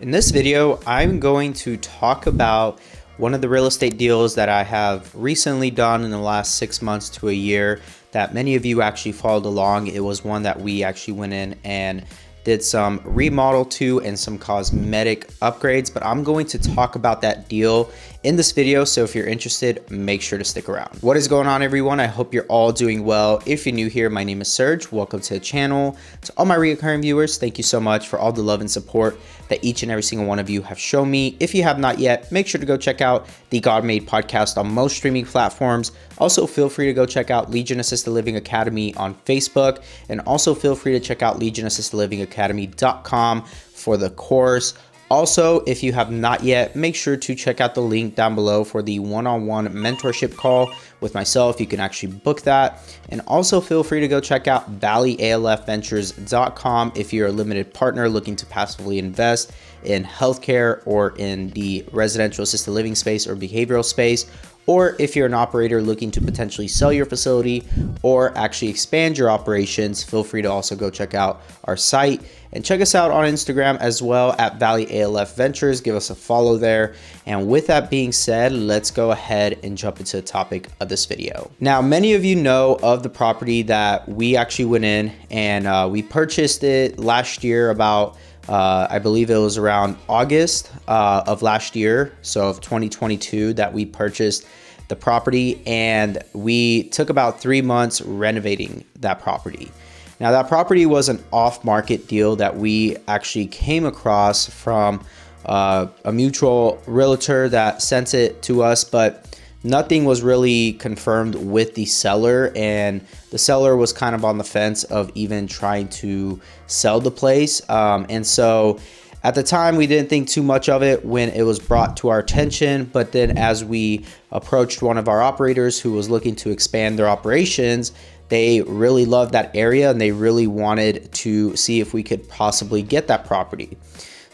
In this video, I'm going to talk about one of the real estate deals that I have recently done in the last 6 months to a year that many of you actually followed along. It was one that we actually went in and did some remodel to and some cosmetic upgrades, but I'm going to talk about that deal in this video. So if you're interested, make sure to stick around. What is going on, everyone? I hope you're all doing well. If you're new here, my name is Serge. Welcome to the channel. To all my recurring viewers, thank you so much for all the love and support that each and every single one of you have shown me. If you have not yet, make sure to go check out the God Made podcast on most streaming platforms. Also, feel free to go check out Legion Assisted Living Academy on Facebook, and also feel free to check out legionassistedlivingacademy.com for the course. Also, if you have not yet, make sure to check out the link down below for the one-on-one mentorship call with myself. You can actually book that. And also feel free to go check out valleyalfventures.com if you're a limited partner looking to passively invest in healthcare or in the residential assisted living space or behavioral space, or if you're an operator looking to potentially sell your facility or actually expand your operations. Feel free to also go check out our site and check us out on Instagram as well at Valley ALF Ventures. Give us a follow there. And with that being said, let's go ahead and jump into the topic of this video. Now, many of you know of the property that we actually went in and we purchased it last year about I believe it was around August of last year, so of 2022, that we purchased the property, and we took about 3 months renovating that property. Now, that property was an off-market deal that we actually came across from a mutual realtor that sent it to us, but nothing was really confirmed with the seller, and the seller was kind of on the fence of even trying to sell the place. And so at the time, we didn't think too much of it when it was brought to our attention. But then as we approached one of our operators who was looking to expand their operations, they really loved that area and they really wanted to see if we could possibly get that property.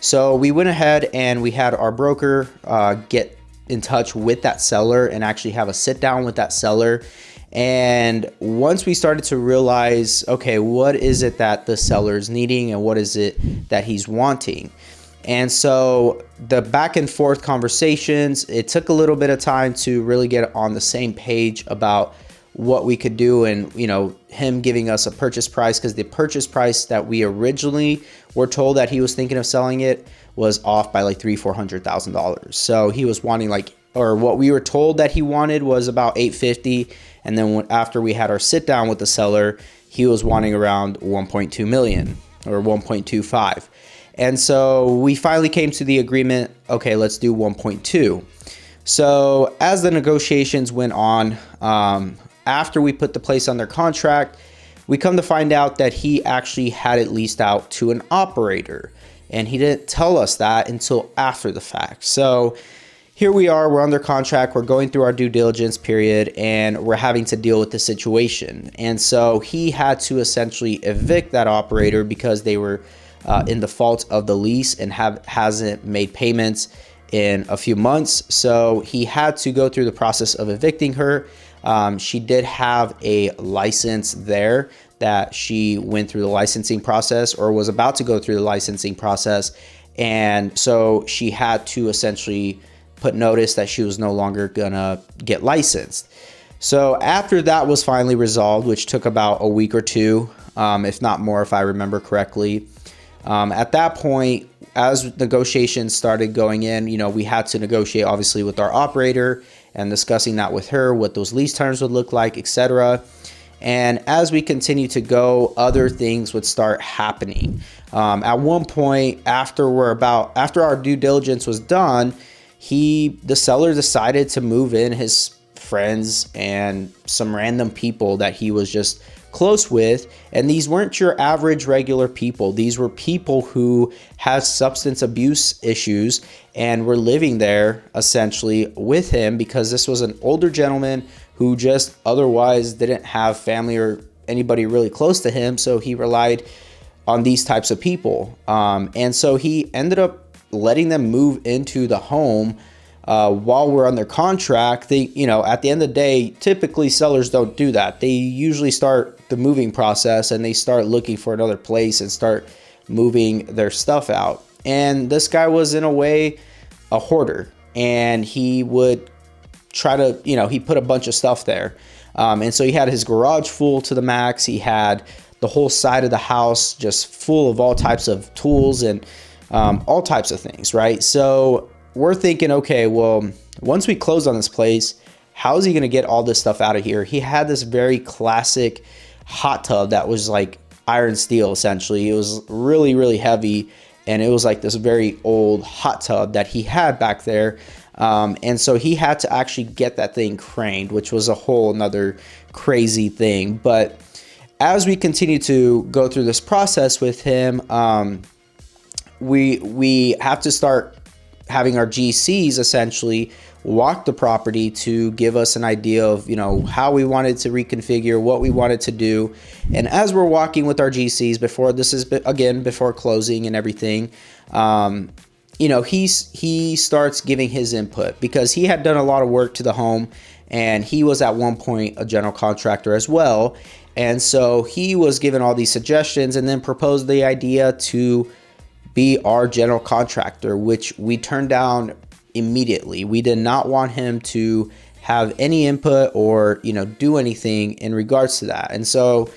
So we went ahead and we had our broker get in touch with that seller and actually have a sit down with that seller. And once we started to realize, okay, what is it that the seller is needing and what is it that he's wanting? And so the back and forth conversations, it took a little bit of time to really get on the same page about what we could do, and him giving us a purchase price, because the purchase price that we originally were told that he was thinking of selling it was off by like $300,000-$400,000. So he was wanting what we were told that he wanted was about $850,000, and then after we had our sit down with the seller, he was wanting around $1.2 million or $1.25. And so we finally came to the agreement, okay, let's do 1.2. So as the negotiations went on, after we put the place under contract, we come to find out that he actually had it leased out to an operator, and he didn't tell us that until after the fact. So here we are, we're under contract, we're going through our due diligence period, and we're having to deal with the situation. And so he had to essentially evict that operator because they were in default of the lease and hasn't made payments in a few months. So he had to go through the process of evicting her. She did have a license there that she went through the licensing process or was about to go through the licensing process. And so she had to essentially put notice that she was no longer gonna get licensed. So after that was finally resolved, which took about a week or two, if not more, if I remember correctly. At that point, as negotiations started going in, we had to negotiate obviously with our operator and discussing that with her, what those lease terms would look like, etc. And as we continue to go, other things would start happening. At one point, after our due diligence was done, the seller decided to move in his friends and some random people that he was just close with. And these weren't your average regular people. These were people who had substance abuse issues and were living there essentially with him, because this was an older gentleman who just otherwise didn't have family or anybody really close to him. So he relied on these types of people. And so he ended up letting them move into the home while we're under contract. At the end of the day, typically sellers don't do that. They usually start the moving process and they start looking for another place and start moving their stuff out. And this guy was, in a way, a hoarder, and he would try to, he put a bunch of stuff there. And so he had his garage full to the max. He had the whole side of the house just full of all types of tools and all types of things, right? So we're thinking, okay, well, once we close on this place, how is he going to get all this stuff out of here? He had this very classic hot tub that was like iron steel, essentially. It was really, really heavy, and it was like this very old hot tub that he had back there. And so he had to actually get that thing craned, which was a whole another crazy thing. But as we continue to go through this process with him, we have to start having our GCs essentially walk the property to give us an idea of, how we wanted to reconfigure, what we wanted to do. And as we're walking with our GCs before closing and everything, he starts giving his input, because he had done a lot of work to the home, and he was at one point a general contractor as well. And so he was given all these suggestions and then proposed the idea to be our general contractor, which we turned down immediately. We did not want him to have any input or, do anything in regards to that. And so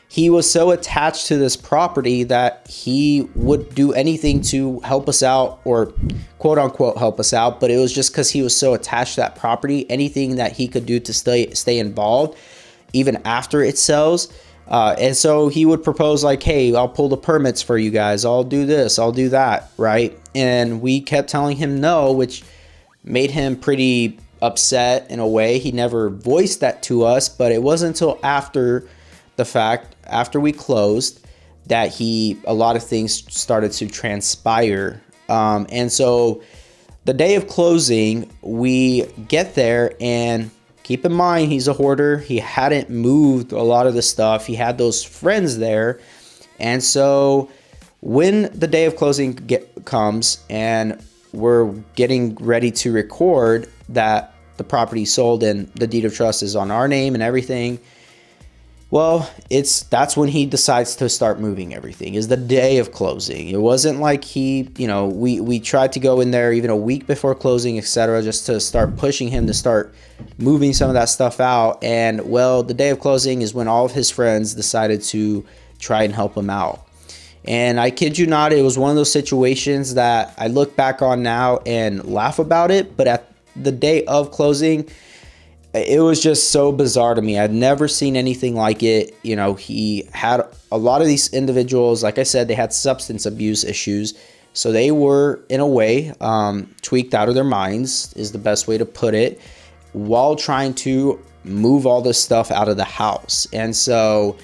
he was so attached to this property that he would do anything to help us out, or quote unquote help us out. But it was just because he was so attached to that property, anything that he could do to stay involved, even after it sells. And so he would propose like, hey, I'll pull the permits for you guys. I'll do this, I'll do that, right? And we kept telling him no, which made him pretty upset in a way. He never voiced that to us, but it wasn't until after the fact, after we closed, that a lot of things started to transpire. And so the day of closing, we get there, and keep in mind, he's a hoarder. He hadn't moved a lot of the stuff. He had those friends there. And so when the day of closing comes and we're getting ready to record that the property sold and the deed of trust is on our name and everything, well, that's when he decides to start moving everything, is the day of closing. It wasn't like we tried to go in there even a week before closing, etc., just to start pushing him to start moving some of that stuff out. And well, the day of closing is when all of his friends decided to try and help him out. And I kid you not, it was one of those situations that I look back on now and laugh about it. But at the day of closing, it was just so bizarre to me. I'd never seen anything like it. He had a lot of these individuals, like I said, they had substance abuse issues. So they were, in a way, tweaked out of their minds, is the best way to put it, while trying to move all this stuff out of the house. And so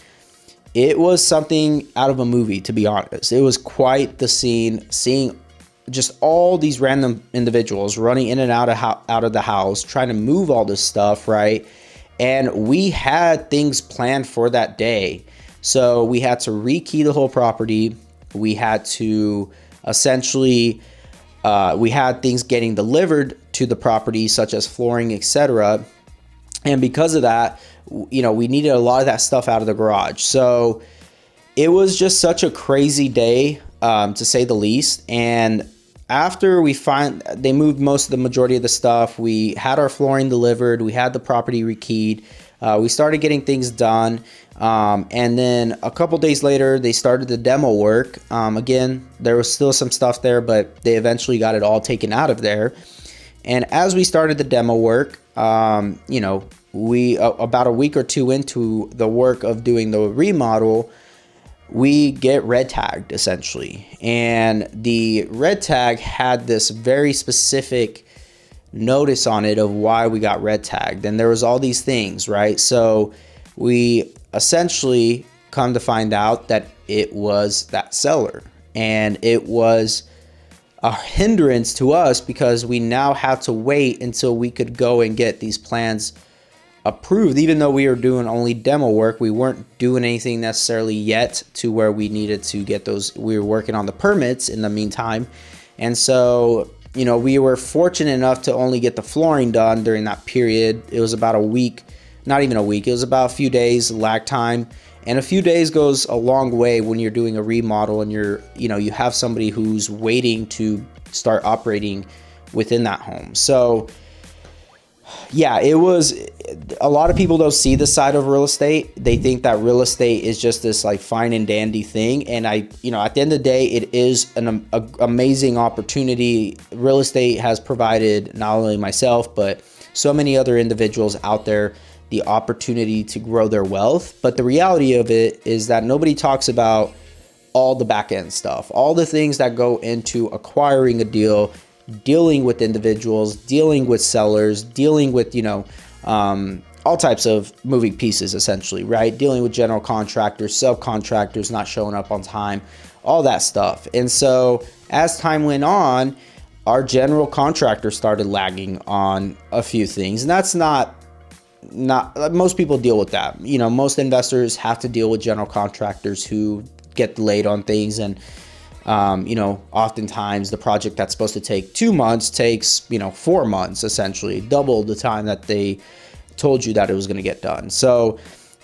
it was something out of a movie, to be honest. It was quite the scene, seeing just all these random individuals running in and out of the house, trying to move all this stuff, right? And we had things planned for that day. So we had to rekey the whole property. We had to essentially, we had things getting delivered to the property, such as flooring, etc. And because of that, we needed a lot of that stuff out of the garage. So it was just such a crazy day, to say the least. And after they moved the majority of the stuff, we had our flooring delivered, we had the property rekeyed, we started getting things done. And then a couple days later, they started the demo work. Again, there was still some stuff there, but they eventually got it all taken out of there. And as we started the demo work, we about a week or two into the work of doing the remodel, we get red tagged essentially. And the red tag had this very specific notice on it of why we got red tagged. And there was all these things, right? So we essentially come to find out that it was that seller, and it was a hindrance to us because we now had to wait until we could go and get these plans approved. Even though we were doing only demo work, we weren't doing anything necessarily yet to where we needed to get those. We were working on the permits in the meantime. And so, we were fortunate enough to only get the flooring done during that period. It was about a week, not even a week. It was about a few days lag time. And a few days goes a long way when you're doing a remodel and you have somebody who's waiting to start operating within that home. So yeah, it was, a lot of people don't see the side of real estate. They think that real estate is just this like fine and dandy thing. And at the end of the day, it is an amazing opportunity. Real estate has provided not only myself, but so many other individuals out there the opportunity to grow their wealth. But the reality of it is that nobody talks about all the back end stuff, all the things that go into acquiring a deal, dealing with individuals, dealing with sellers, dealing with, all types of moving pieces, essentially, right? Dealing with general contractors, subcontractors not showing up on time, all that stuff. And so as time went on, our general contractor started lagging on a few things. And that's not most people deal with that. Most investors have to deal with general contractors who get delayed on things. And oftentimes the project that's supposed to take 2 months takes, 4 months, essentially double the time that they told you that it was going to get done. So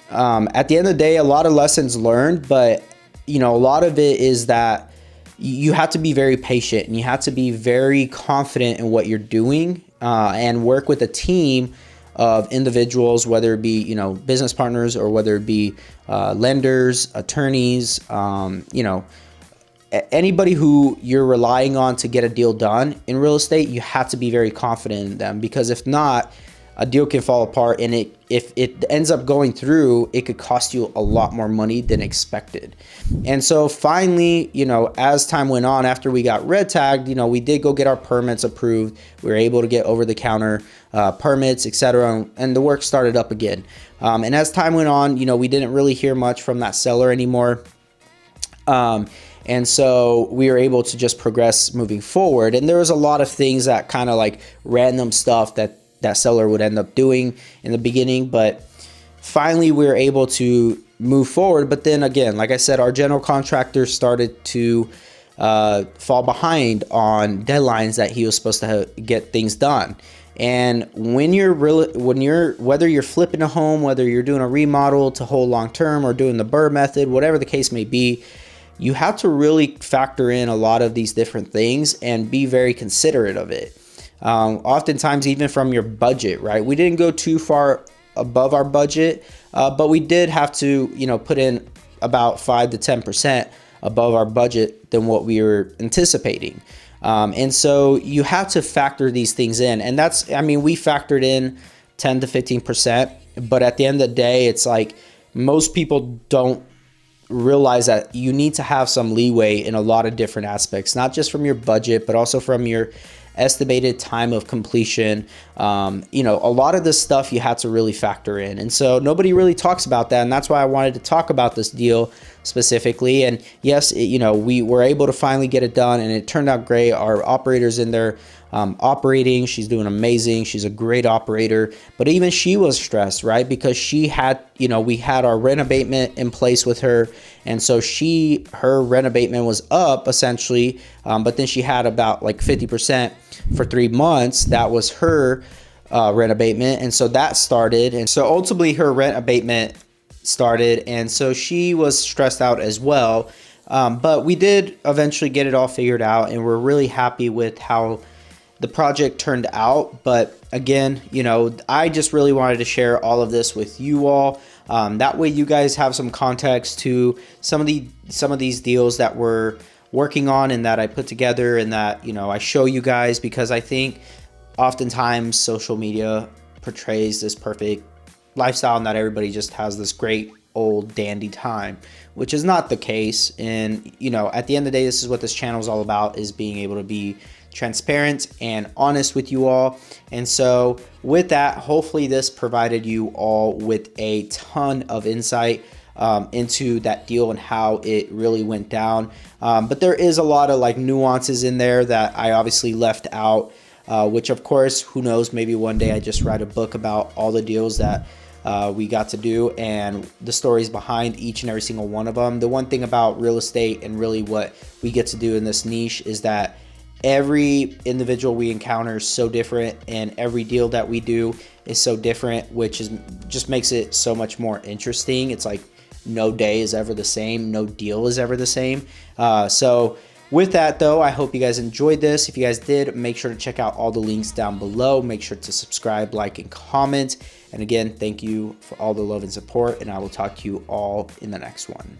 at the end of the day, a lot of lessons learned, but a lot of it is that you have to be very patient and you have to be very confident in what you're doing, and work with a team of individuals, whether it be, business partners or whether it be lenders, attorneys, anybody who you're relying on to get a deal done in real estate. You have to be very confident in them, because if not, a deal can fall apart, and if it ends up going through, it could cost you a lot more money than expected. And so finally, as time went on, after we got red tagged, we did go get our permits approved. We were able to get over the counter permits, etc., and the work started up again. And as time went on, we didn't really hear much from that seller anymore. And so we were able to just progress moving forward. And there was a lot of things that kind of like random stuff that seller would end up doing in the beginning, but finally we were able to move forward. But then again, like I said, our general contractor started to fall behind on deadlines that he was supposed to get things done. And whether you're flipping a home, whether you're doing a remodel to hold long term or doing the BRRRR method, whatever the case may be, you have to really factor in a lot of these different things and be very considerate of it. Oftentimes, even from your budget, right? We didn't go too far above our budget, but we did have to, put in about 5 to 10% above our budget than what we were anticipating. And so you have to factor these things in. And we factored in 10 to 15%, but at the end of the day, it's like most people don't realize that you need to have some leeway in a lot of different aspects, not just from your budget, but also from your estimated time of completion. A lot of this stuff you had to really factor in. And so nobody really talks about that. And that's why I wanted to talk about this deal specifically. And yes, we were able to finally get it done and it turned out great. Our operator's in there operating. She's doing amazing. She's a great operator, but even she was stressed, right? Because she had, we had our rent abatement in place with her. And so her rent abatement was up essentially. But then she had about like 50% for 3 months. That was her rent abatement. And so that started. And so ultimately her rent abatement started. And so she was stressed out as well. But we did eventually get it all figured out. And we're really happy with how the project turned out. But again, I just really wanted to share all of this with you all. That way you guys have some context to some of these deals that we're working on and that I put together and that, I show you guys, because I think oftentimes social media portrays this perfect lifestyle and that everybody just has this great old dandy time, which is not the case. And, at the end of the day, this is what this channel is all about, is being able to be transparent and honest with you all. And so with that, hopefully this provided you all with a ton of insight into that deal and how it really went down. But there is a lot of like nuances in there that I obviously left out, which of course, who knows, maybe one day I just write a book about all the deals that we got to do and the stories behind each and every single one of them. The one thing about real estate and really what we get to do in this niche is that every individual we encounter is so different, and every deal that we do is so different, which just makes it so much more interesting. It's like no day is ever the same. No deal is ever the same. So with that though, I hope you guys enjoyed this. If you guys did, make sure to check out all the links down below. Make sure to subscribe, like, and comment. And again, thank you for all the love and support, and I will talk to you all in the next one.